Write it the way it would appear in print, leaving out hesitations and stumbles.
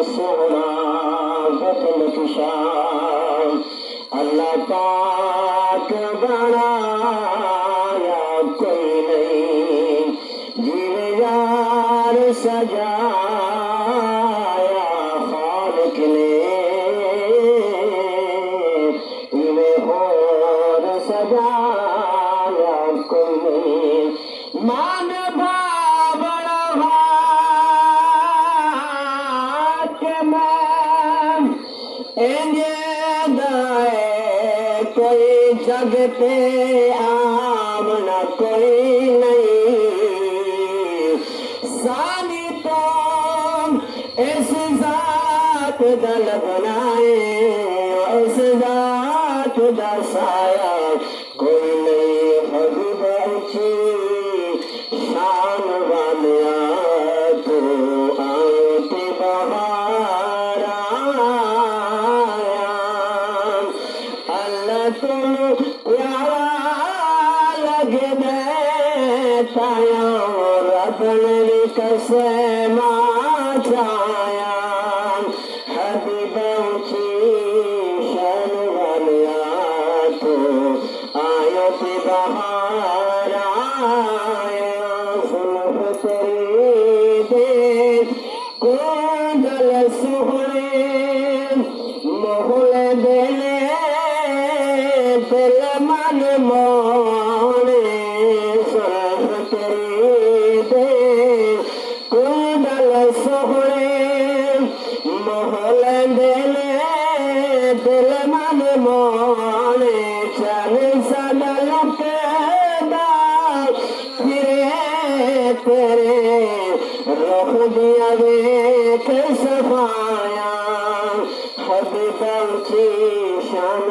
सोना बतल शाम अल्लाह पाक बनाया कोई नहीं जीवे यार सजाया खालिक ने इन्हें और सजाया कोई नहीं मान कोई जग पे आम न कोई नहीं सानी तो इस जात दल बनाए इस जात दा साया कोई नहीं हबीब अच्छी शान वालिया तो आते बहारा तुम प्यारा लगे बैठाया रब ने कैसे माचाया हबीब ऊंची शान वालिया तो आयो से बहार आया सुन तेरी दे कुंडल सुहरे मोहल देने दिल मन मोने सरफ तेरी दे कुंडल सोहरे मोहल देले दिल मन मोने चल सदल पैदा फिरे तेरे रुख दिया देख सफाया हबीब ऊंची शान